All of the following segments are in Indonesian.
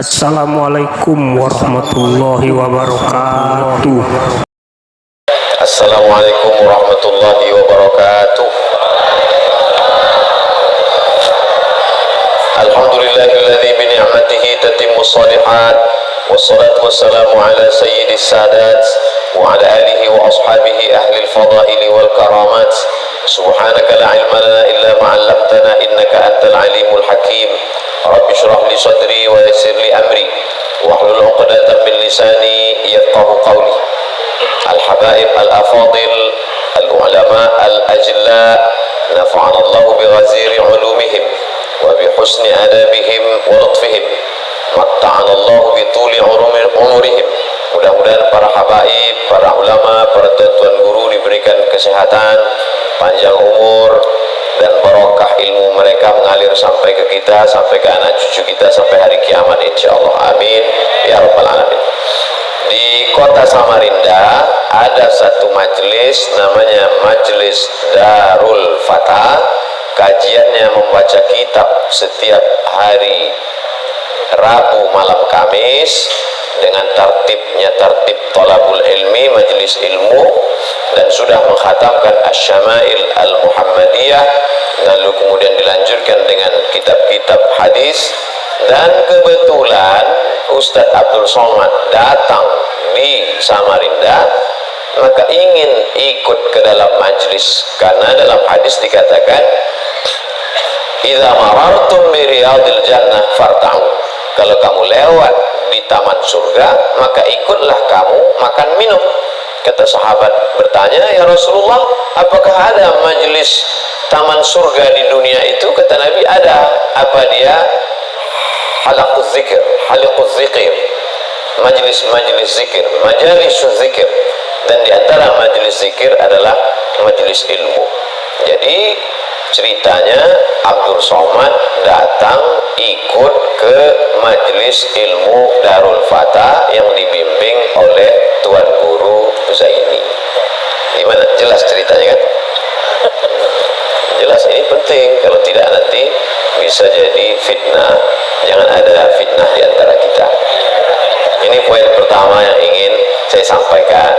Assalamualaikum warahmatullahi wabarakatuh. Assalamualaikum warahmatullahi wabarakatuh. Alhamdulillahilladzi bi ni'matihi tatimmu shalihat. Wassalatu wassalamu ala sayyidis sadat wa ala alihi wa ashabihi ahli al-fadaili wal karamat. Subhanaka la ilma lana illa ma 'allamtana innaka antal alimul hakim. Rabbi shrah li sadri wa yassir li amri wahlul 'uqdatam min lisani yafqahu qawli. Al-habaib al-afadil al-ulama al-ajla nafa'ana Allah bi ghaziri ulumihim wa bi husni adabihim wa lutfihim matta'ana Allah bi tuli umurihim. Mudah-mudahan para habaib, para ulama, para tuan guru diberikan kesehatan, panjang umur, dan barokah ilmu mereka mengalir sampai ke kita, sampai ke anak cucu kita, sampai hari kiamat insyaallah. Amin ya rabbal alamin. Di kota Samarinda ada satu majelis namanya Majelis Darul Fatah. Kajiannya membaca kitab setiap hari Rabu malam Kamis dengan tertib thalabul ilmi, majelis ilmu, dan sudah mengkhatamkan Asy-Syama'il Al-Muhammadiyah, lalu kemudian dilanjutkan dengan kitab-kitab hadis. Dan kebetulan Ustadz Abdul Somad datang di Samarinda, maka ingin ikut ke dalam majelis, karena dalam hadis dikatakan idza marartum bi riyadil jannah farta'u, kalau kamu lewat di taman surga maka ikutlah kamu makan minum. Kata sahabat bertanya, ya Rasulullah, apakah ada majelis taman surga di dunia itu? Kata Nabi, ada. Apa dia? Halaquz zikir, majelis zikir, majalisus zikir. Dan di antara majelis zikir adalah majelis ilmu. Jadi ceritanya Abdul Somad datang ikut ke majelis ilmu Darul Fatah yang dibimbing oleh Tuan Guru Zaini. Gimana? Jelas ceritanya kan? Jelas, ini penting, kalau tidak nanti bisa jadi fitnah. Jangan ada fitnah di antara kita. Ini poin pertama yang ingin saya sampaikan.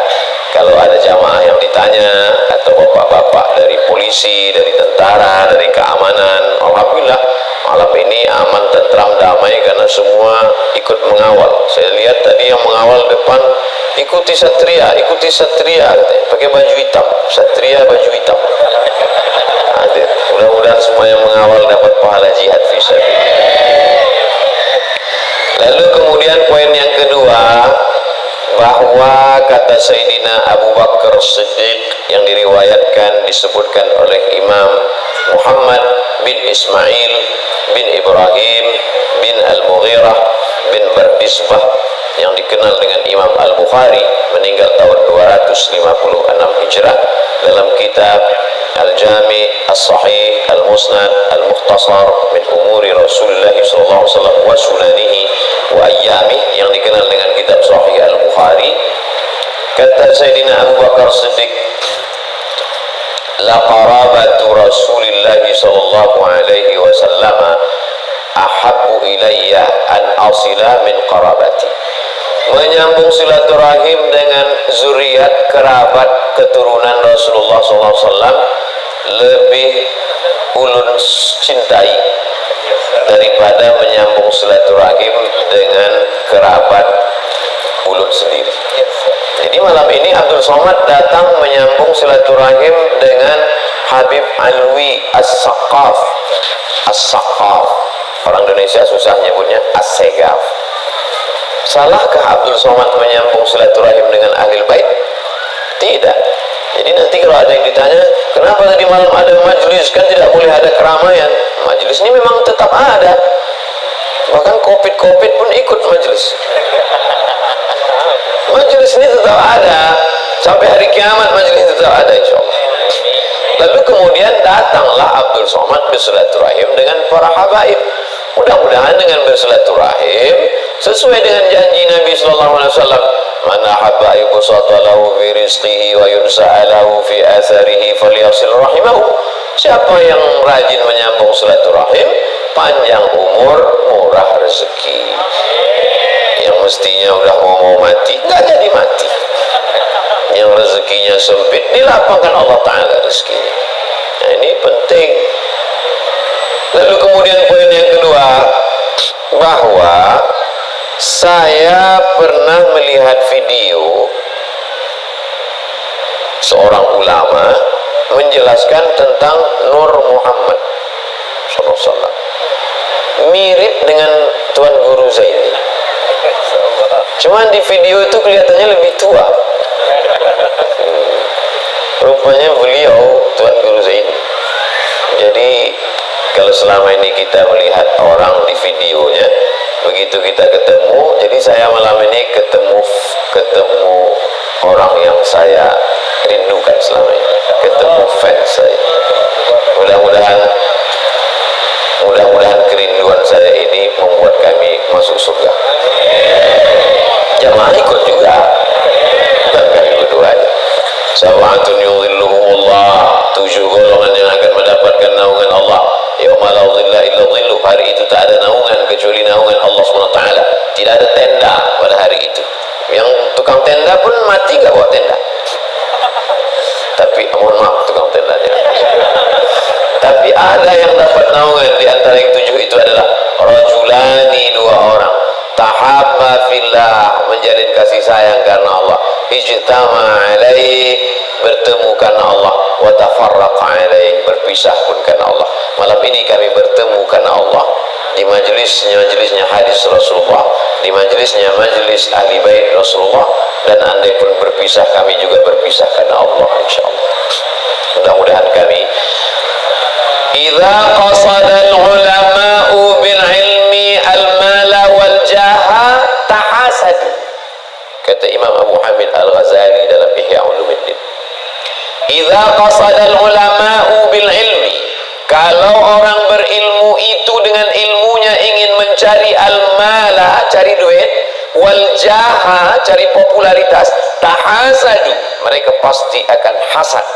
Kalau ada jamaah yang ditanya, atau bapak-bapak dari polisi, dari tentara, dari keamanan, alhamdulillah malam ini aman, tentram, damai, karena semua ikut mengawal. Saya lihat tadi yang mengawal depan, ikuti satria, katanya, pakai baju hitam, satria baju hitam. Hadir. Mudah-mudahan semua yang mengawal dapat pahala jihad fisabilillah. Lalu kemudian poin yang kedua, bahwa kata Sayyidina Abu Bakar Siddiq yang diriwayatkan, disebutkan oleh Imam Muhammad bin Ismail bin Ibrahim bin Al-Mughirah bin Bardisbah, yang dikenal dengan Imam Al-Bukhari, meninggal tahun 256 Hijrah, dalam kitab Al-Jami' As-Sahih Al-Musnad Al-Mukhtasar min Umuri Rasulullah sallallahu alaihi wasallam wa sunanihi wa ayyamih, yang dikenal dengan kitab Sahih Al-Bukhari. Kata Sayyidina Abu Bakar Siddiq, la qarabatu Rasulillah sallallahu alaihi wasallam ahabbu ilayya an asila min qarabati. Menyambung silaturahim dengan zuriat, kerabat, keturunan Rasulullah SAW lebih ulun cintai daripada menyambung silaturahim dengan kerabat ulun sendiri. Jadi malam ini Abdul Somad datang menyambung silaturahim dengan Habib Alwi As-Saqaf. As-Saqaf, orang Indonesia susah nyebutnya As-Segaf. Salahkah Abdul Somad menyambung silaturahim dengan Ahlul Bait? Tidak. Jadi nanti kalau ada yang ditanya, kenapa tadi malam ada majelis, kan tidak boleh ada keramaian. Majelis ini memang tetap ada. Bahkan COVID pun ikut majelis. Majelis ini tetap ada. Sampai hari kiamat majelis ini tetap ada insyaallah. Lalu kemudian datanglah Abdul Somad bersilaturahim dengan para habaib. Mudah-mudahan dengan bersilaturahim sesuai dengan janji Nabi sallallahu alaihi wasallam, man ahabba yubsatalahu fi rizqihi wa yunsa'alahu fi atharihi falyasil rahimahu. Siapa yang rajin menyambung silaturahim, panjang umur, murah rezeki. mestinya udah mau mati nggak jadi mati, yang rezekinya sempit dilapangkan Allah Ta'ala rezekinya. Nah ini penting. Lalu kemudian poin yang kedua, bahwa saya pernah melihat video seorang ulama menjelaskan tentang Nur Muhammad SAW, mirip dengan Tuan Guru Zaini, cuman di video itu kelihatannya lebih tua. Rupanya beliau Tuan Guru Zaini. Jadi kalau selama ini kita melihat orang di videonya, begitu kita ketemu, jadi saya malam ini ketemu orang yang saya rindukan selama ini, ketemu fans saya. Mudah-mudahan kerinduan saya ini membuat kami masuk surga. Jamaah ikut juga, bukan kami berdua aja. Sab'atun yudhilluhumullah, 7 golongan yang akan mendapatkan naungan Allah. Yauma la dhilla illa dhilluh, hari itu tak ada naungan kecuali naungan Allah SWT. Tidak ada tenda pada hari itu. Yang tukang tenda pun mati nggak bawa tenda. Tapi mohon maaf tukang tendanya. Tapi ada yang dapat naungan. Di antara yang 7 itu adalah rajulani, 2 orang, tahabba fillah, menjalin kasih sayang karena Allah, ijtama alaih, bertemu karena Allah, wa tafarraqa alaih, berpisah pun karena Allah. Malam ini kami bertemu karena Allah di majelisnya hadis Rasulullah, di majelisnya majelis ahli bait Rasulullah, dan andai pun berpisah kami juga berpisah karena Allah insyaallah. Mudah-mudahan kami idza qasada al-ulama'u bil ilmi al-mala wal jaha tahasadu, kata Imam Abu Hamid Al-Ghazali dalam Ihya Ulumuddin. Idza qasada al-ulama'u bil ilmi, kalau orang berilmu itu dengan ilmunya ingin mencari al-mala, cari duit, wal jaha, cari popularitas, tahasadu, mereka pasti akan hasad,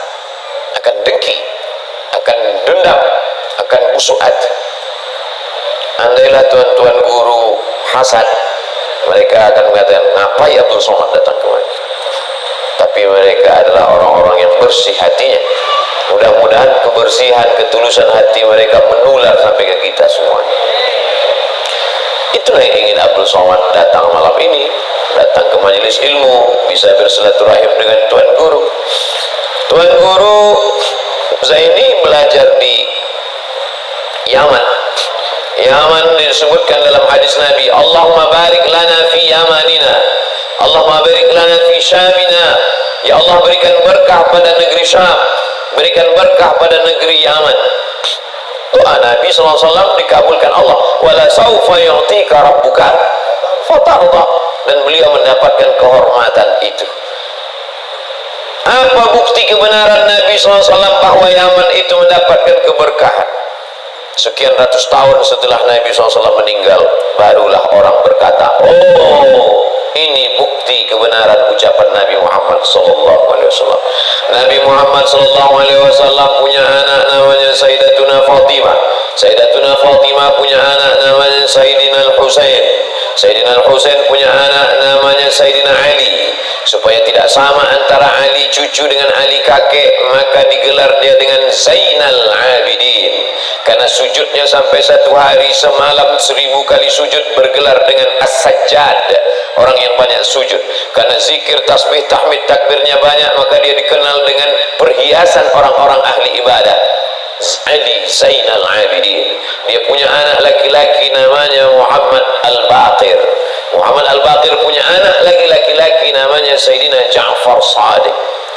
akan dengki, akan dendam, akan usuat. Andailah tuan-tuan guru hasad, mereka akan mengatakan, ngapain Abdul Somad datang kemari? Tapi mereka adalah orang-orang yang bersih hatinya. Mudah-mudahan kebersihan, ketulusan hati mereka menular sampai ke kita semuanya. Itulah yang ingin Abdul Somad datang malam ini, datang ke majelis ilmu, bisa bersilaturahim dengan tuan guru. Tuan guru Zaini belajar di Yaman. Yaman disebutkan dalam hadis Nabi, Allahumma barik lana fi yamanina, Allahumma barik lana fi syamina. Ya Allah, berikan berkah pada negeri Syam, berikan berkah pada negeri Yaman. Doa Nabi SAW dikabulkan Allah. Wala saufa yu'tika rabbuka fatarda, dan beliau mendapatkan kehormatan itu. Apa bukti kebenaran Nabi SAW bahwa Yaman itu mendapatkan keberkahan? Sekian ratus tahun setelah Nabi SAW meninggal, barulah orang berkata, oh, ini bukti kebenaran ucapan Nabi Muhammad SAW. Nabi Muhammad SAW punya anak namanya Sayyidatuna Fatimah. Sayyidatuna Fatimah punya anak namanya Sayyidina Al-Husain. Sayyidina Al-Husain punya anak namanya Sayyidina Ali. Supaya tidak sama antara Ali cucu dengan Ali kakek, maka digelar dia dengan Zainal Abidin. Karena sujudnya sampai 1 hari semalam 1000 kali sujud, bergelar dengan As-Sajjad, orang yang banyak sujud. Karena zikir, tasbih, tahmid, takbirnya banyak, maka dia dikenal dengan perhiasan orang-orang ahli ibadah, Ali Zainal Abidin. Dia punya anak laki-laki namanya Muhammad Al-Baqir. Muhammad Al-Baqir punya anak laki-laki namanya Sayyidina Ja'far Shadiq.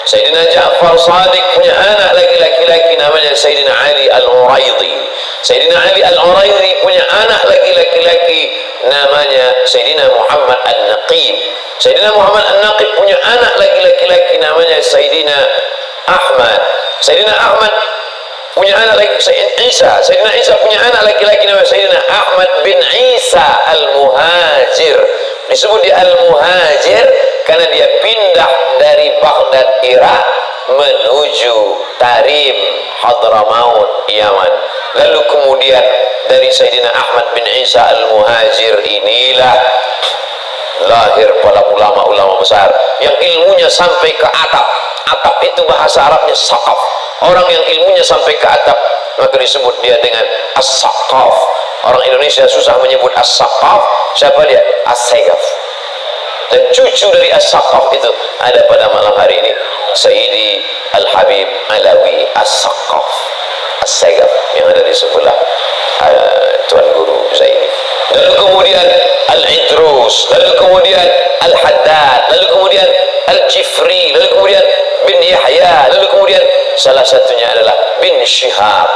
Sayyidina Ja'far Shadiq punya anak laki-laki namanya Sayyidina Ali Al-Uraidhi. Sayyidina Ali Al-Uraidhi punya anak laki-laki namanya Sayyidina Muhammad An-Naqib. Sayyidina Muhammad An-Naqib punya anak laki-laki namanya Sayyidina Ahmad. Sayyidina Ahmad punya anak lagi Sayyidina Isa. Sayyidina Isa punya anak laki-laki namanya Sayyidina Ahmad bin Isa Al-Muhajir. Disebut dia Al-Muhajir karena dia pindah dari Baghdad Irak menuju Tarim Hadramaut Yaman. Lalu kemudian dari Sayyidina Ahmad bin Isa Al-Muhajir inilah lahir para ulama-ulama besar yang ilmunya sampai ke atap. Atap itu bahasa Arabnya saqaf. Orang yang ilmunya sampai ke atap maka disebut dia dengan as-saqaf. Orang Indonesia susah menyebut as-saqaf. Siapa dia? As-sayyaf. Dan cucu dari as-saqaf itu ada pada malam hari ini, Sayyidi Al-Habib Alawi as-Saqaf, as-sayyaf, yang ada di sebelah Tuan Guru Zaini. Lalu kemudian Al-Idrus, lalu kemudian Al-Haddad, lalu kemudian Al-Jifri, lalu kemudian bin Yahya, lalu kemudian salah satunya adalah bin Syihab.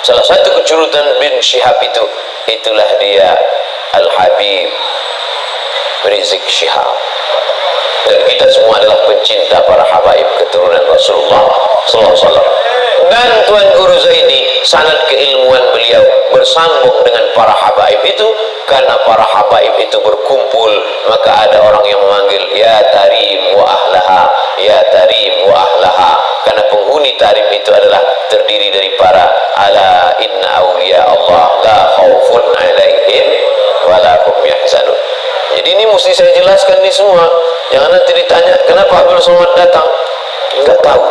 Salah satu kejurutan bin Syihab itu, itulah dia Al-Habib Rizik Syihab. Dan kita semua adalah pencinta para habaib keturunan Rasulullah sallallahu alaihi wasallam. Dan Tuan Guru Zaini, sanad keilmuan beliau bersambung dengan para habaib itu karena para habaib itu berkumpul, maka ada orang yang memanggil ya tarim wa ahlaha, ya tarim wa ahlaha, karena penghuni tarim itu adalah terdiri dari para ala inna awliya Allah la khaufun alaihim wa la hum yahzanun. Jadi ini mesti saya jelaskan ini semua. Jangan nanti ditanya kenapa Abdul Somad datang, enggak tahu.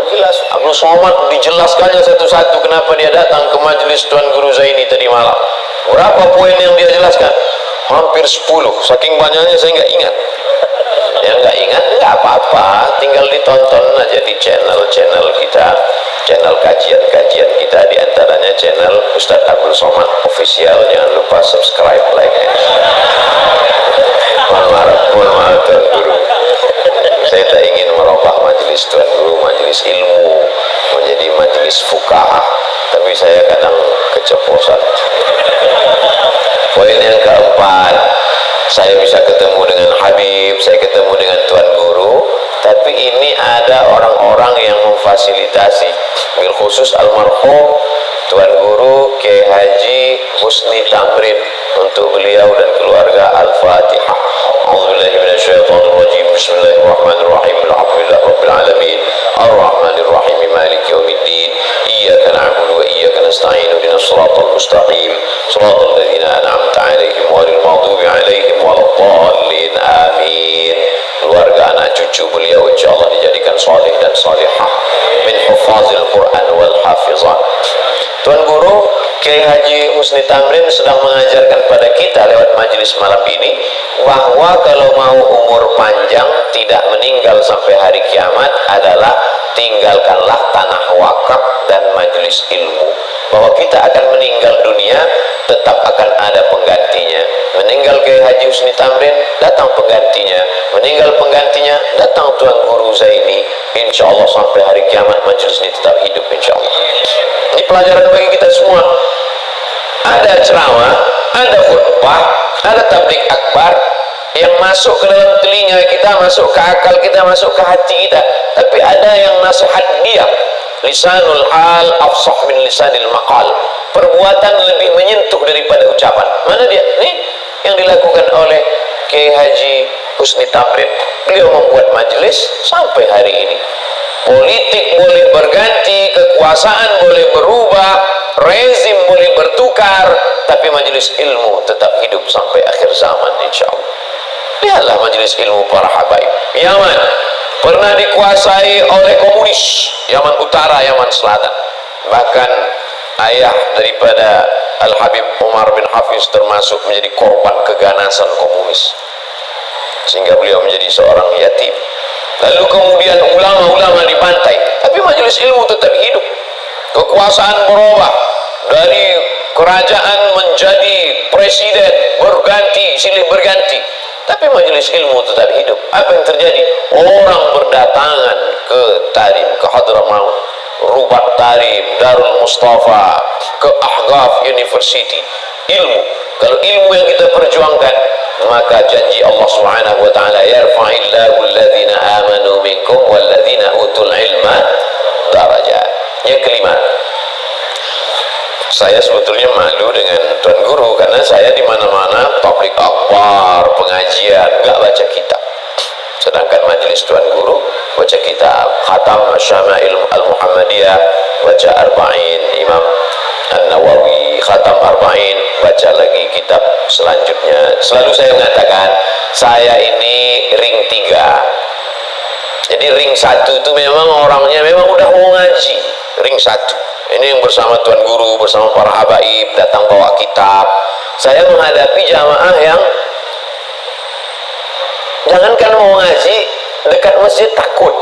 Jelas Abdul Somad dijelaskannya satu-satu kenapa dia datang ke majelis Tuan Guru Zaini tadi malam. Berapa poin yang dia jelaskan? Hampir 10. Saking banyaknya saya nggak ingat. Yang nggak ingat nggak apa-apa, tinggal ditonton aja di channel-channel kita, channel kajian-kajian kita, di antaranya channel Ustadz Abdul Somad Official. Jangan lupa subscribe, like, and share. Mohon maaf Tuan Guru, saya tak ingin merubah majelis Tuan Guru, majelis ilmu menjadi majelis fuqaha, tapi saya kadang keceplosan. Poin yang keempat, saya bisa ketemu dengan Habib, saya ketemu dengan Tuan Guru, tapi ini ada orang-orang yang memfasilitasi, bil khusus almarhum Tuan Guru Kiai Haji Husni Tamrin, untuk beliau dan keluarga. Al-Fatihah. A'udzubillahi minasyaitonirrajim. Bismillahirrahmanirrahim. Alhamdulillahi rabbil alamin. Ar-Rahmanirrahim. Maliki yaumiddin. Iyyaka na'budu wa iyyaka nasta'in. Ihdinas siratal mustaqim. Siratal ladzina an'amta 'alaihim ghairil maghdubi 'alaihim waladdallin. Amin. Keluarga anak cucu beliau insyaallah dijadikan saleh dan salihah min hufazil Quran wal hafizat. Tuan Guru Kiai Haji Husni Tamrin sedang mengajarkan pada kita lewat majelis malam ini bahwa kalau mau umur panjang, tidak meninggal sampai hari kiamat, adalah tinggalkanlah tanah wakaf dan majelis ilmu. Bahwa kita akan meninggal dunia, tetap akan ada penggantinya. Meninggal Kiai Haji Husni Tamrin, datang penggantinya. Meninggal penggantinya, datang Tuan Guru Zaini. Insya Allah sampai hari kiamat majelis ini tetap hidup insya Allah. Ini pelajaran bagi kita semua. Ada ceramah, ada khutbah, ada tabligh akbar yang masuk ke dalam telinga kita, masuk ke akal kita, masuk ke hati kita. Tapi ada yang nasihat diam. Lisanul hal afsah min lisanil maqal. Perbuatan lebih menyentuh daripada ucapan. Mana dia? Nih yang dilakukan oleh Kiai Haji Husni Tamrin. Beliau membuat majelis sampai hari ini. Politik boleh berganti, kekuasaan boleh berubah, rezim boleh bertukar, tapi majelis ilmu tetap hidup sampai akhir zaman insya Allah. Lihatlah majelis ilmu para habaib. Yaman pernah dikuasai oleh komunis, Yaman Utara, Yaman Selatan. Bahkan ayah daripada Al-Habib Umar bin Hafiz termasuk menjadi korban keganasan komunis, sehingga beliau menjadi seorang yatim. Lalu kemudian ulama-ulama dibantai, tapi majelis ilmu tetap hidup. Kekuasaan berubah dari kerajaan menjadi presiden, berganti silih berganti, tapi majelis ilmu tetap hidup. Apa yang terjadi? Orang berdatangan ke Tarim, ke Hadramaut, Rubat Tarim, Darul Mustafa, ke Ahqaf University. Ilmu, kalau ilmu yang kita perjuangkan, maka janji Allah Subhanahu wa taala, yarfa'illahu alladhina amanu minkum walladhina utul ilma darajat. Yang kelima, saya sebetulnya malu dengan Tuan Guru karena saya di mana-mana tabligh akbar, pengajian, enggak baca kitab. Sedangkan majelis Tuan Guru baca kitab, khatam Syama'il Al-Muhammadiyah, baca Arba'in Imam An-Nawawi, khatam Arba'in, baca lagi kitab selanjutnya. Selalu saya mengatakan, saya ini ring 3. Jadi ring 1 itu memang orangnya memang udah mau ngaji. Ring 1 ini yang bersama Tuan Guru, bersama para habaib, datang bawa kitab. Saya menghadapi jamaah yang jangankan mau ngaji, dekat masjid takut.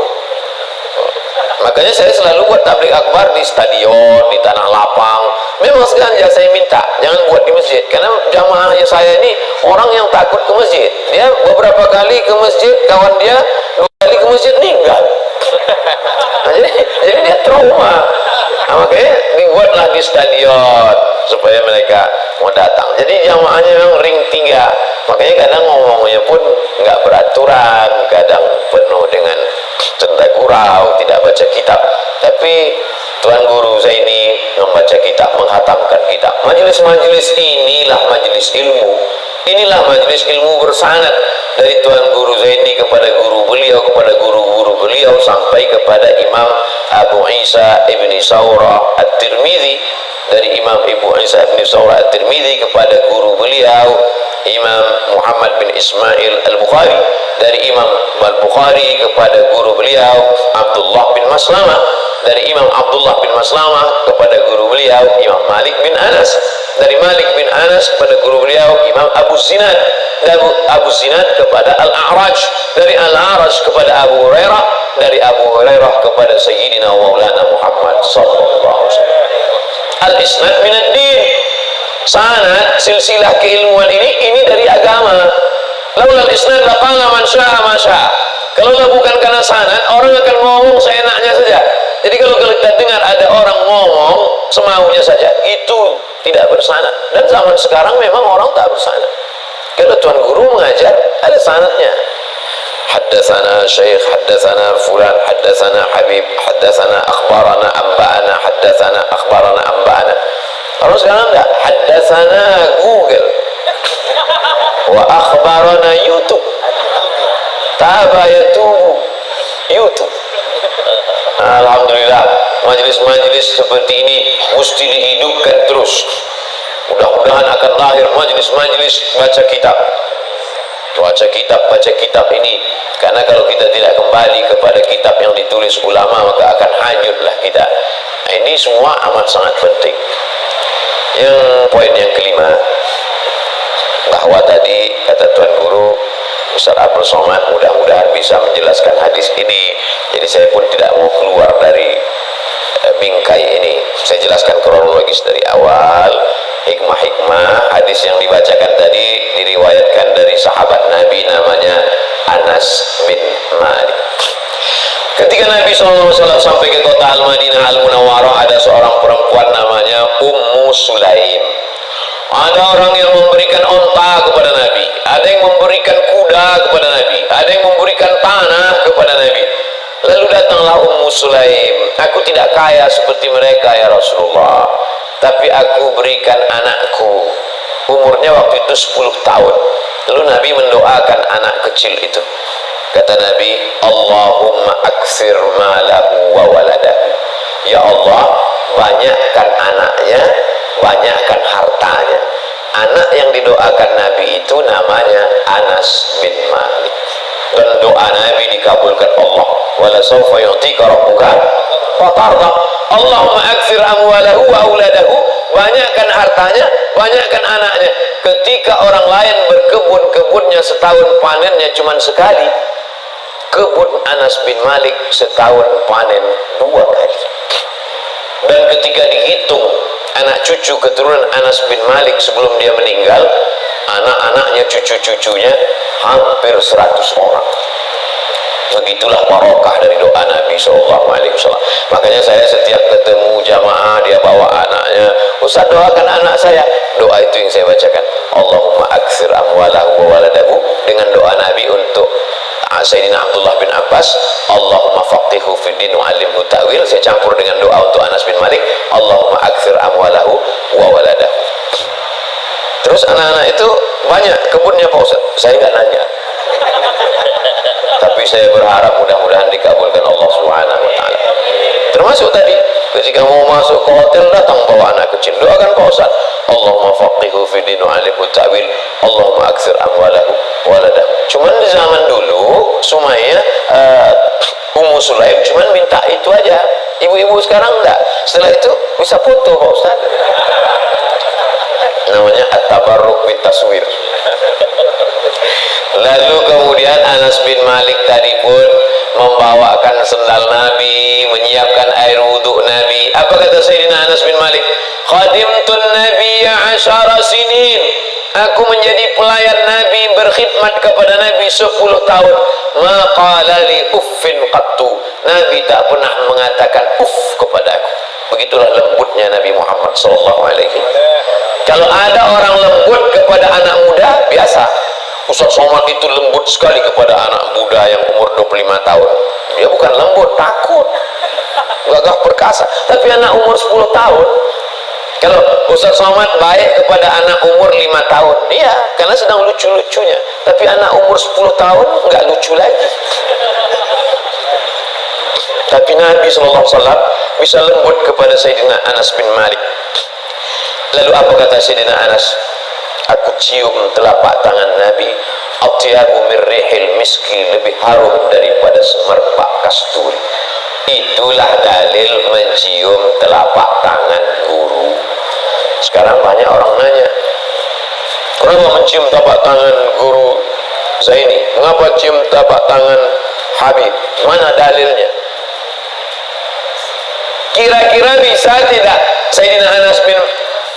Makanya saya selalu buat tabligh akbar di stadion, di tanah lapang. Memang sengaja saya minta jangan buat di masjid, karena jamaahnya saya ini orang yang takut ke masjid. Dia beberapa kali ke masjid, kawan dia 2 kali ke masjid meninggal. Nah, jadi dia trauma. Nah, makanya dibuatlah di stadion supaya mereka mau datang. Jadi jamaahnya memang ring 3. Makanya kadang ngomongnya pun nggak beraturan, kadang penuh dengan tenda gurau, tidak baca kitab. Tapi Tuan Guru Zaini membaca kitab, menghatamkan kitab. Majelis-majelis inilah majelis ilmu. Inilah majelis ilmu bersanad dari Tuan Guru Zaini kepada guru beliau, kepada guru-guru beliau, sampai kepada Imam Abu Isa ibni Saurah At-Tirmidzi, dari Imam Abu Isa ibni Saurah At-Tirmidzi kepada guru beliau Imam Muhammad bin Ismail Al-Bukhari, dari Imam Al-Bukhari kepada guru beliau Abdullah bin Maslamah, dari Imam Abdullah bin Maslamah kepada guru beliau Imam Malik bin Anas, dari Malik bin Anas kepada guru beliau Imam Abu Zinad, dari Abu Zinad kepada Al-A'raj, dari Al-A'raj kepada Abu Hurairah, dari Abu Hurairah kepada Sayyidina Maulana Muhammad sallallahu alaihi wasallam. Al-isnad min ad-din. Sanad, silsilah keilmuan ini dari agama. Laulal isnad laqala man syaa ma syaa. Kalau bukan karena sanad, orang akan ngomong seenaknya saja. Jadi kalau kita dengar ada orang ngomong semaunya saja, itu tidak bersanad. Dan zaman sekarang memang orang tak bersanad. Kalau Tuan Guru mengajar, ada sanadnya. Haddatsana Syekh, haddatsana fulan, haddatsana Habib, haddatsana akhbarana amba'ana, haddatsana akhbarana amba'ana. Kalau sekarang enggak, haddatsana Google wa akhbarana YouTube, tabayatu YouTube. Alhamdulillah, majelis-majelis seperti ini mesti dihidupkan terus. Mudah-mudahan akan lahir majelis-majelis baca kitab. Baca kitab ini, karena kalau kita tidak kembali kepada kitab yang ditulis ulama, maka akan hanyutlah kita. Nah, ini semua amat sangat penting. Yang poin yang kelima, bahwa tadi kata Tuan Guru Ustaz Abdul Somad mudah-mudahan bisa menjelaskan hadis ini. Jadi saya pun tidak mau keluar dari bingkai ini. Saya jelaskan kronologis dari awal. Hikmah-hikmah hadis yang dibacakan tadi diriwayatkan dari sahabat Nabi namanya Anas bin Malik. Ketika Nabi SAW sampai ke kota Al-Madinah Al-Munawwarah, ada seorang perempuan namanya Ummu Sulaim. Ada orang yang memberikan onta kepada Nabi, ada yang memberikan kuda kepada Nabi, ada yang memberikan tanah kepada Nabi. Lalu datanglah Ummu Sulaim. Aku tidak kaya seperti mereka ya Rasulullah, tapi aku berikan anakku. Umurnya waktu itu 10 tahun. Lalu Nabi mendoakan anak kecil itu. Kata Nabi, Allahumma aksir malahu wa waladahu. Ya Allah, banyakkan anaknya, banyakkan hartanya. Anak yang didoakan Nabi itu namanya Anas bin Malik. Dan doa Nabi dikabulkan Allah. Wala sawfa yu'tika rabbuka fatarda. Allahumma aksir amwalahu wa auladahu. Banyakkan hartanya, banyakkan anaknya. Ketika orang lain berkebun, kebunnya setahun panennya cuma sekali, kebun Anas bin Malik setahun panen 2 kali. Dan ketika dihitung anak cucu keturunan Anas bin Malik sebelum dia meninggal, anak-anaknya, cucu-cucunya hampir 100 orang. Begitulah barokah dari doa Nabi SAW. Makanya saya setiap ketemu jamaah, dia bawa anaknya, Ustaz doakan anak saya. Doa itu yang saya bacakan, Allahumma aksir amwalahu wa waladahu. Dengan doa Nabi untuk Sayyidina Abdullah bin Abbas, Allahumma faqihu fid din wa 'allimhu ta'wil. Saya campur dengan doa untuk Anas bin Malik, Allahumma aksir amwalahu wa waladahu. Terus anak-anak itu banyak kebunnya Pak Ustaz. Saya nggak nanya, tapi saya berharap mudah-mudahan dikabulkan Allah Subhanahu wa taala. Termasuk tadi ketika mau masuk ke hotel, datang bawa anak kecil, doakan Pak Ustaz, Allahumma faqihu fid din wa 'allimhu ta'wil, Allahumma aksir amwalahu wa waladahu. Cuman di zaman dulu Sumayyah Ummu Sulaim cuman minta itu aja. Ibu-ibu sekarang enggak. Setelah itu bisa foto Pak Ustaz. Namanya at-tabarruk bitaswir. Lalu kemudian Anas bin Malik tadi pun membawakan sendal Nabi, menyiapkan air wudhu Nabi. Apa kata Sayyidina Anas bin Malik? Khadimtun nabiyya 10 sinin. Aku menjadi pelayan Nabi, berkhidmat kepada Nabi 10 tahun. Ma qala li uffin qattu. Nabi tak pernah mengatakan uff kepadaku. Begitulah lembutnya Nabi Muhammad sallallahu alaihi. Kalau ada orang lembut kepada anak muda, biasa. Ustaz Somad itu lembut sekali kepada anak muda yang umur 25 tahun. Dia bukan lembut, takut, gagah perkasa. Tapi anak umur 10 tahun, kalau Ustaz Somad baik kepada anak umur 5 tahun, iya, karena sedang lucu-lucunya. Tapi anak umur 10 tahun nggak lucu lagi. Tapi Nabi SAW bisa lembut kepada Sayyidina Anas bin Malik. Lalu apa kata Sayyidina Anas? Aku cium telapak tangan Nabi, atyabu min rihil miski, lebih harum daripada semerbak kasturi. Itulah dalil mencium telapak tangan guru. Sekarang banyak orang nanya, kenapa mencium telapak tangan guru Zaini? Mengapa cium telapak tangan Habib? Mana dalilnya? Kira-kira bisa tidak Sayyidina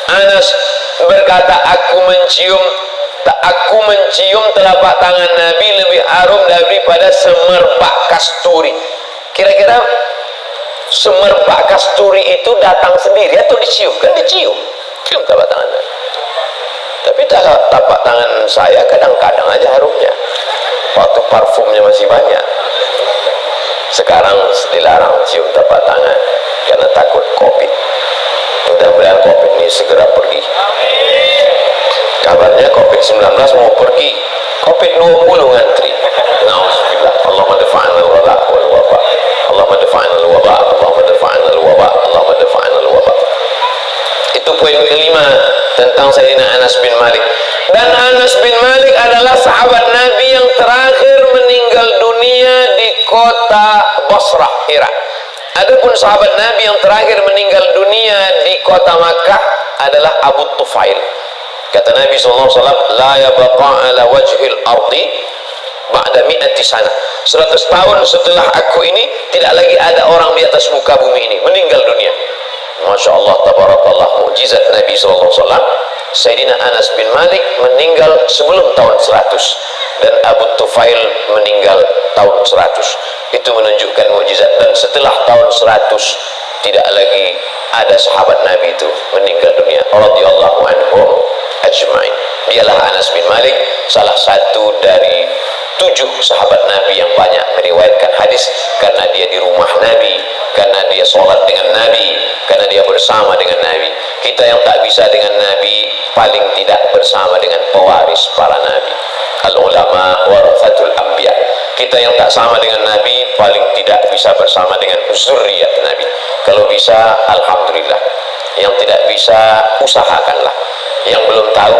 Anas berkata, aku mencium telapak tangan Nabi lebih harum daripada semerbak kasturi. Kira-kira semerbak kasturi itu datang sendiri atau dicium? Kan dicium, cium telapak tangan Nabi. Tapi telapak tangan saya kadang-kadang aja harumnya, waktu parfumnya masih banyak. Sekarang dilarang cium telapak tangan karena takut COVID. Mudah-mudahan COVID ini segera pergi. Kabarnya COVID-19 mau pergi, COVID-20 ngantri. Nauzubillah. Allahumma dafa'na al-waba wal waba. Allahumma dafa'na al-waba. Allahumma dafa'na al-waba. Allahumma dafa'na al-waba. Itu poin kelima tentang Sayyidina Anas bin Malik. Dan Anas bin Malik adalah sahabat Nabi yang terakhir meninggal dunia di kota Basrah, Irak. Adapun sahabat Nabi yang terakhir meninggal dunia di kota Makkah adalah Abu Tufail. Kata Nabi SAW, la yabqa ala wajhil ardi ba'da mi'ati sana. 100 tahun setelah aku ini tidak lagi ada orang di atas muka bumi ini meninggal dunia. Masya Allah, tabarakallah, mukjizat Nabi SAW. Sayyidina Anas bin Malik meninggal sebelum tahun 100 dan Abu Tufail meninggal tahun 100. Itu menunjukkan mukjizat. Dan setelah tahun 100 tidak lagi ada sahabat Nabi itu meninggal dunia radhiyallahu anhum ajma'in. Dialah Anas bin Malik, salah satu dari 7 sahabat Nabi yang banyak meriwayatkan hadis, karena dia di rumah Nabi, karena dia sholat dengan Nabi, karena dia bersama dengan Nabi. Kita yang tak bisa dengan Nabi paling tidak bersama dengan pewaris para Nabi. Al-ulama warathatul anbiya. Kita yang tak sama dengan Nabi paling tidak bisa bersama dengan zuriyat Nabi. Kalau bisa, alhamdulillah. Yang tidak bisa, usahakanlah. Yang belum tahu,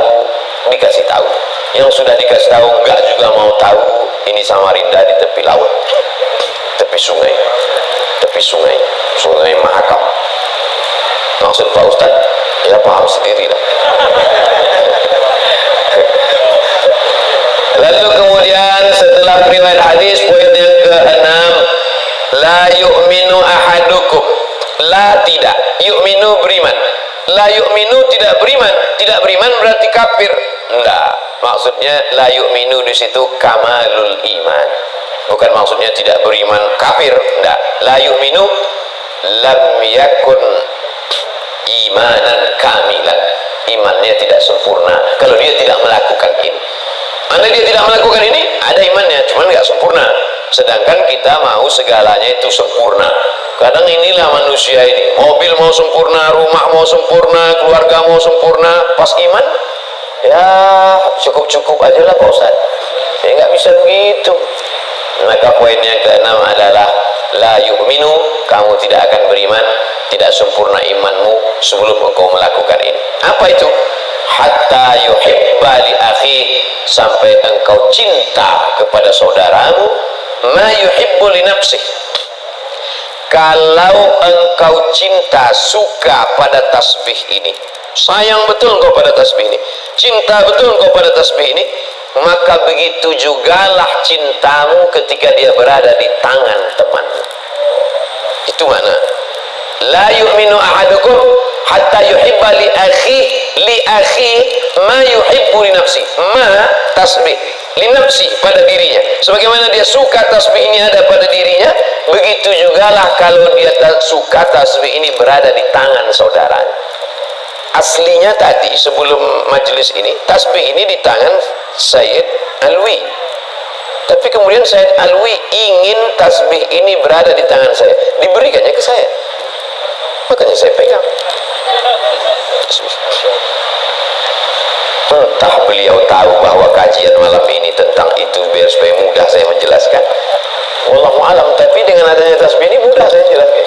dikasih tahu. Yang sudah dikasih tahu enggak juga mau tahu. Ini Samarinda di tepi laut, tepi sungai Mahakam. Maksud Pak Ustaz, ya paham sendiri lah. Lalu kemudian setelah riwayat hadis, poin yang ke-6, la yu'minu ahadukum, la tidak, yu'minu beriman, la yu'minu tidak beriman. Tidak beriman berarti kafir? Enggak, maksudnya la yu'minu di situ kamalul iman, bukan maksudnya tidak beriman kafir. Enggak, la yu'minu lam yakun imanan kamilan, imannya tidak sempurna kalau dia tidak melakukan ini. Anda dia tidak melakukan ini, ada imannya, cuman nggak sempurna. Sedangkan kita mau segalanya itu sempurna. Kadang inilah manusia ini, mobil mau sempurna, rumah mau sempurna, keluarga mau sempurna, pas iman, ya cukup-cukup aja lah Pak Ustaz. Ya nggak bisa begitu. Maka poin yang ke-6 adalah la yu'minu, kamu tidak akan beriman, tidak sempurna imanmu sebelum engkau melakukan ini. Apa itu? hatta yuhibba li akhi, sampai engkau cinta kepada saudaramu ma yuhibbu li nafsih. Kalau engkau cinta, suka pada tasbih ini, sayang betul engkau pada tasbih ini, cinta betul engkau pada tasbih ini, maka begitu jugalah cintamu ketika dia berada di tangan temanmu. Itu mana? La yu'minu ahadukum hatta yuhibba li akhi ma yuhibbu li nafsi. Ma tasbih li nafsi, pada dirinya, sebagaimana dia suka tasbih ini ada pada dirinya, begitu jugalah kalau dia suka tasbih ini berada di tangan saudaranya. Aslinya tadi sebelum majelis ini, tasbih ini di tangan Sayyid Alwi, tapi kemudian Sayyid Alwi ingin tasbih ini berada di tangan saya, diberikannya ke saya, makanya saya pegang tasbih. Entah beliau tahu bahwa kajian malam ini tentang itu biar supaya mudah saya menjelaskan, wallahu alam. Tapi dengan adanya tasbih ini mudah saya jelaskan.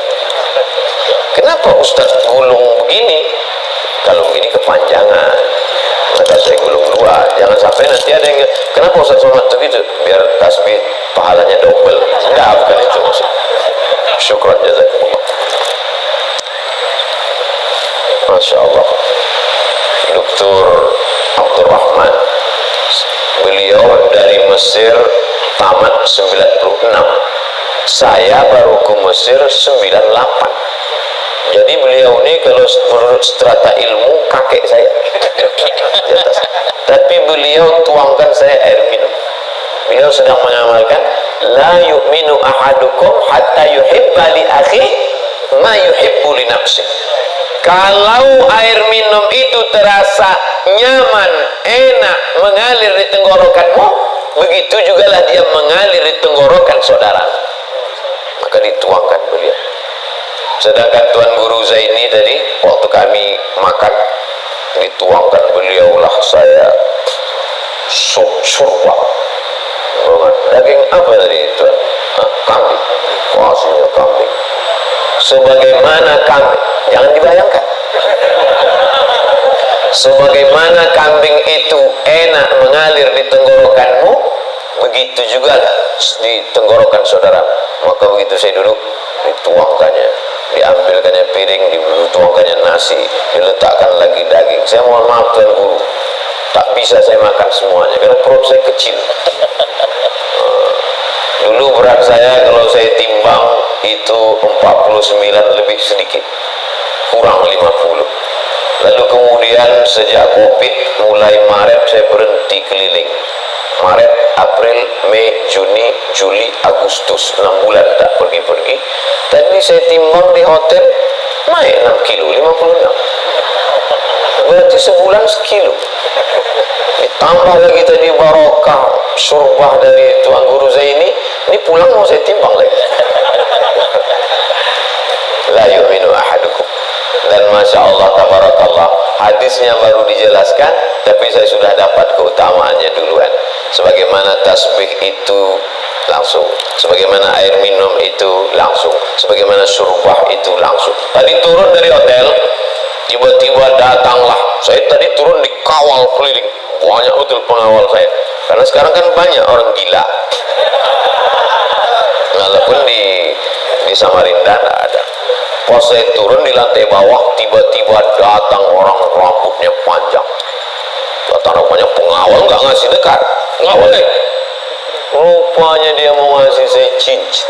Kenapa Ustaz gulung begini? Kalau begini kepanjangan, maka saya gulung dua. Jangan sampai nanti ada yang, kenapa Ustaz Somad begitu? Biar tasbih pahalanya double. Enggak, bukan itu maksud. Syukran jazakumullah. Masya Allah. Dr. Abdurrahman, beliau dari Mesir tamat 96, saya baru ke Mesir 98. Jadi beliau ini kalau menurut strata ilmu kakek saya di atas. Tapi beliau tuangkan saya air minum. Beliau sedang mengamalkan la yu'minu ahadukum hatta yuhibba li akhi ma yuhibbu li nafsi. Kalau air minum itu terasa nyaman, enak, mengalir di tenggorokanmu, begitu jugalah dia mengalir di tenggorokan saudara. Maka dituangkan beliau. Sedangkan Tuan Guru Zaini tadi waktu kami makan, dituangkan beliaulah saya surba banget. Daging apa tadi Tuan? Kambing. Wasinya kambing. Sebagaimana kambing, jangan dibayangkan, sebagaimana kambing itu enak mengalir di tenggorokanmu, begitu juga di tenggorokan saudara. Maka begitu saya duduk, dituangkannya, diambilkannya piring, dituangkannya nasi, diletakkan lagi daging. Saya mohon maaf Tuan Guru, tak bisa saya makan semuanya karena perut saya kecil. Dulu berat saya kalau saya timbang itu 49 lebih sedikit, kurang 50. Lalu kemudian sejak Covid mulai Maret saya berhenti keliling. Maret, April, Mei, Juni, Juli, Agustus, 6 bulan tak pergi-pergi. Tadi saya timbang di hotel naik 6 kilo, 56. Berarti sebulan sekilo. Ditambah lagi tadi barokah surbah dari Tuan Guru Zaini, ini pulang mau saya timbang lagi. La yu'minu ahadukum. Dan Masya Allah tabarakallah, hadisnya baru dijelaskan, tapi saya sudah dapat keutamaannya duluan. Sebagaimana tasbih itu langsung, sebagaimana air minum itu langsung, sebagaimana surbah itu langsung. Tadi turun dari hotel, tiba-tiba datanglah, saya tadi turun dikawal keliling, banyak betul pengawal saya, karena sekarang kan banyak orang gila. Walaupun di Samarinda ada. Pas saya turun di lantai bawah, tiba-tiba datang orang rambutnya panjang, datang rupanya pengawal, nggak ngasih dekat, nggak boleh. Rupanya dia mau ngasih saya cincin.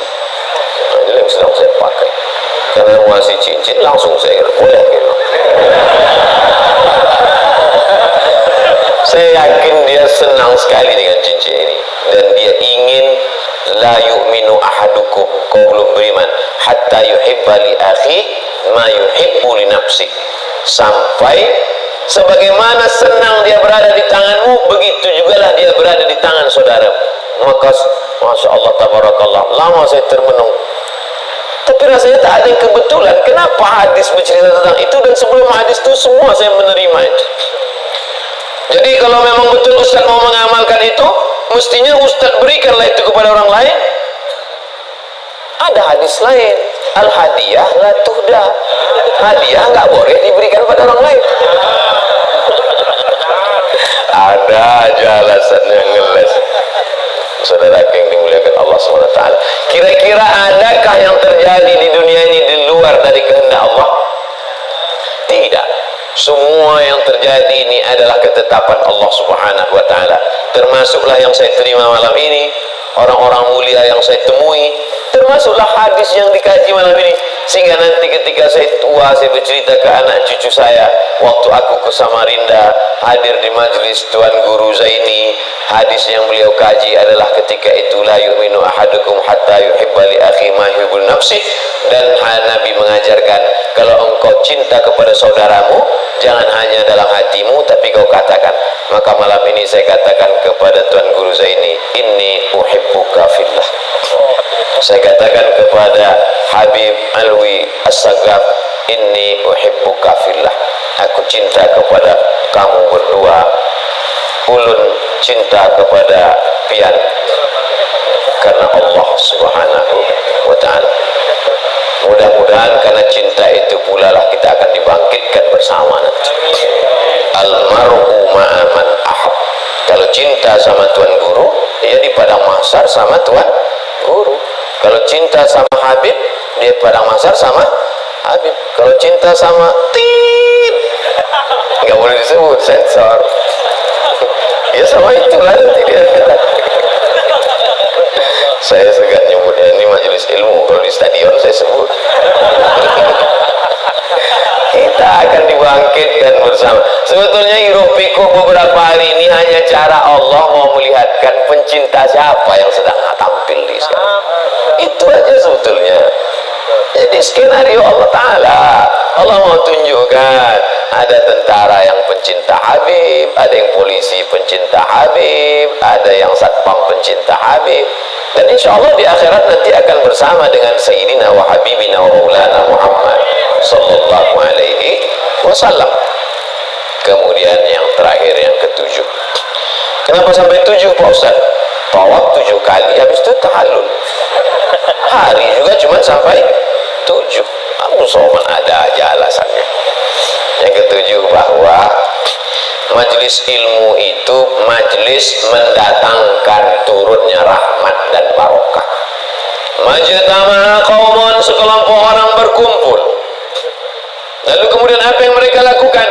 Nah, ini yang sedang saya pakai. Karena mau ngasih cincin, langsung saya kira boleh gitu. Saya yakin dia senang sekali dengan cincin ini, dan dia ingin la yu'minu ahadukum, kau belum beriman, hatta yuhibba li akhi ma yuhibbu li nafsi, sampai sebagaimana senang dia berada di tanganmu, begitu jugalah dia berada di tangan saudara. Maka Masya Allah tabarakallah, lama saya termenung, tapi rasanya tak ada yang kebetulan. Kenapa hadis bercerita tentang itu, dan sebelum hadis itu semua saya menerima itu. Jadi kalau memang betul Ustaz mau mengamalkan itu, mestinya Ustaz berikanlah itu kepada orang lain. Ada hadis lain, al hadiah la tuhda, hadiah nggak boleh diberikan pada orang lain. Ada aja alasan yang ngeles. Saudara yang dimuliakan Allah SWT, kira-kira adakah yang terjadi di dunia ini di luar dari kehendak Allah? Tidak. Semua yang terjadi ini adalah ketetapan Allah Subhanahu wa Ta'ala. Termasuklah yang saya terima malam ini, orang-orang mulia yang saya temui, termasuklah hadis yang dikaji malam ini, sehingga nanti ketika saya tua, saya bercerita ke anak cucu saya, waktu aku ke Samarinda hadir di majelis Tuan Guru Zaini, hadis yang beliau kaji adalah ketika itu la yu'minu ahadukum hatta yuhibba li akhi ma yuhibbu nafsi, dan Nabi mengajarkan kalau engkau cinta kepada saudaramu jangan hanya dalam hatimu tapi kau katakan. Maka malam ini saya katakan kepada Tuan Guru Zaini, inni uhibbuka fillah. Saya katakan kepada Habib Alwi As-Sagaf, inni uhibbuka fillah. Aku cinta kepada kamu berdua. Ulun cinta kepada pian karena Allah Subhanahu wa Ta'ala. Mudah-mudahan karena cinta itu pula lah kita akan dibangkitkan bersama nanti. Almar'u ma'a man ahab. Kalau cinta sama Tuan Guru, dia di padang mahsyar sama Tuan Guru. Kalau cinta sama Habib, dia padang mahsyar sama Habib. Kalau cinta sama Tin, nggak boleh disebut, sensor. Ya sama itulah nanti dia. Saya segan nyebutnya, ini majelis ilmu, kalau di stadion saya sebut. Kita akan dibangkitkan bersama. Sebetulnya hiruk pikuk beberapa hari ini hanya cara Allah mau melihatkan pencinta siapa yang sedang tampil di sana. Itu aja sebetulnya. Jadi skenario Allah Ta'ala, Allah mau tunjukkan ada tentara yang pencinta Habib, ada yang polisi pencinta Habib, ada yang satpam pencinta Habib, dan insya Allah di akhirat nanti akan bersama dengan Sayyidina wa Habibina wa Maulana Muhammad sallallahu alaihi wasallam. Kemudian yang terakhir, yang ketujuh. Kenapa sampai 7 Pak Ustaz? Tawaf 7 kali, habis itu tahallul. Hari juga cuma sampai 7. Abu Soman ada aja alasannya. Yang ketujuh, bahwa majelis ilmu itu majelis mendatangkan turunnya rahmat dan barokah. Majtama'a qaumun, sekelompok orang berkumpul. Lalu kemudian apa yang mereka lakukan?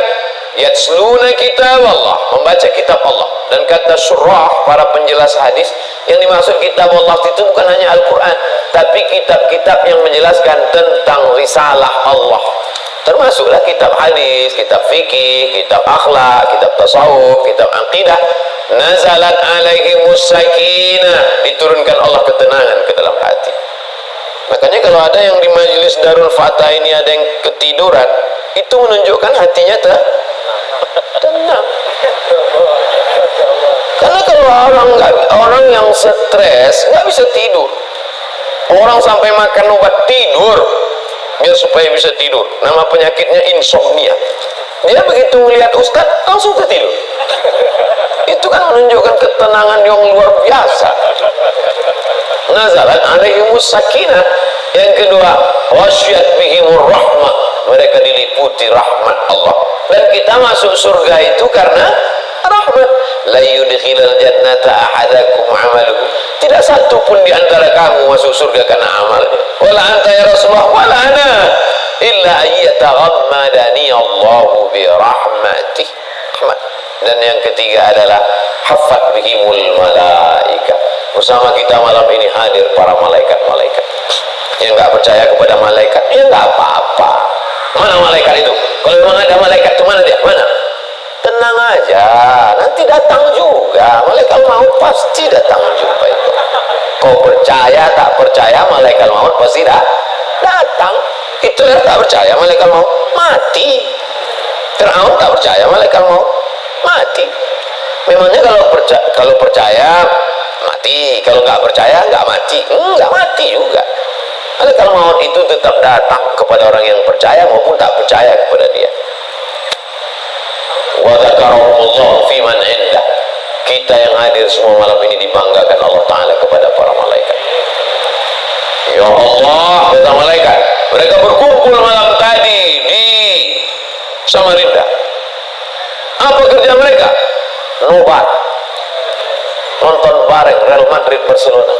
Yatsluna kitab Allah, membaca kitab Allah. Dan kata surah, para penjelas hadis, yang dimaksud kitab Allah itu bukan hanya Al-Quran, tapi kitab-kitab yang menjelaskan tentang risalah Allah. Termasuklah kitab hadis, kitab fikih, kitab akhlak, kitab tasawuf, kitab aqidah. Nazalat alaihimus sakinah, diturunkan Allah ketenangan ke dalam hati. Makanya kalau ada yang di majelis Darul Fatah ini ada yang ketiduran, itu menunjukkan hatinya tenang. Karena kalau orang yang stres nggak bisa tidur. Orang sampai makan obat tidur biar supaya bisa tidur. Nama penyakitnya insomnia. Dia begitu melihat Ustadz langsung tertidur. Itu kan menunjukkan ketenangan yang luar biasa. Nazalat alaihimus sakinah. Yang kedua, wasyat bihimur rahmah, mereka diliputi rahmat Allah. Dan kita masuk surga itu karena rahmat. La yudkhilal jannata ahadakum amaluhu, tidak satu pun di antara kamu masuk surga karena amalnya. Wala anta ya Rasulullah, wala ana, illa ayyataghammadani Allahu bi rahmatih. Dan yang ketiga adalah hafat bihimul malaika. Bersama kita malam ini hadir para malaikat-malaikat. Yang nggak percaya kepada malaikat, ya nggak apa-apa. Mana malaikat itu? Kalau memang ada malaikat itu mana dia? Mana? Tenang aja, nanti datang juga. Malaikat maut pasti datang juga itu. Kau percaya tak percaya malaikat maut pasti datang. Hitler tak percaya malaikat maut mati. Fir'aun tak percaya malaikat maut mati. Memangnya kalau percaya mati, kalau nggak percaya nggak mati? Nggak mati juga. Malaikat maut itu tetap datang kepada orang yang percaya maupun tak percaya kepada dia. Wa dzakarahumullah fi man indah. Kita yang hadir semua malam ini dibanggakan Allah Ta'ala kepada para malaikat. Ya Allah, Mereka berkumpul malam tadi di Samarinda. Apa kerja mereka? Nobar, nonton bareng Real Madrid Barcelona.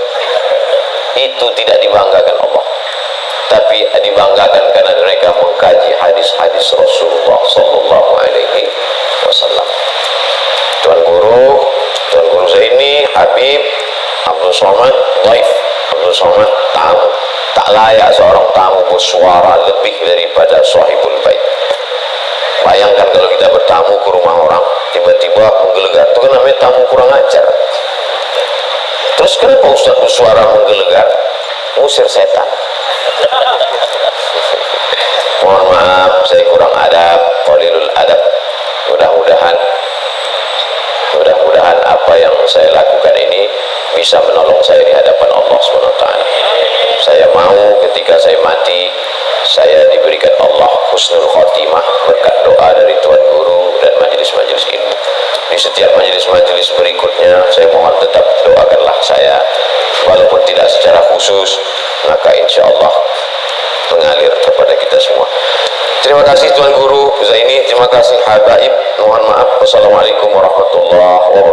Itu tidak dibanggakan Allah, tapi dibanggakan karena mereka mengkaji hadis-hadis Rasulullah Sallallahu Alaihi Wasallam. Tuan Guru Zaini, Habib Abdul Somad, Daif Abdul Somad, tamu. Tak layak seorang tamu bersuara lebih daripada sahibul bait. Bayangkan kalau kita bertamu ke rumah orang, tiba-tiba menggelegar, itu kan namanya tamu kurang ajar. Terus kenapa Ustaz bersuara menggelegar? Ngusir setan. Mohon maaf, saya kurang adab, qalilul adab. Mudah-mudahan apa yang saya lakukan ini bisa menolong saya di hadapan Allah SWT. Saya mau ketika saya mati, saya diberikan Allah husnul khotimah berkat doa dari Tuan Guru dan majelis-majelis ilmu. Di setiap majelis-majelis berikutnya, saya mohon tetap doakanlah saya, walaupun tidak secara khusus, maka insya Allah mengalir kepada kita semua. Terima kasih Tuan Guru Zaini, terima kasih Habaib. Mohon maaf. Wassalamualaikum warahmatullahi wabarakatuh.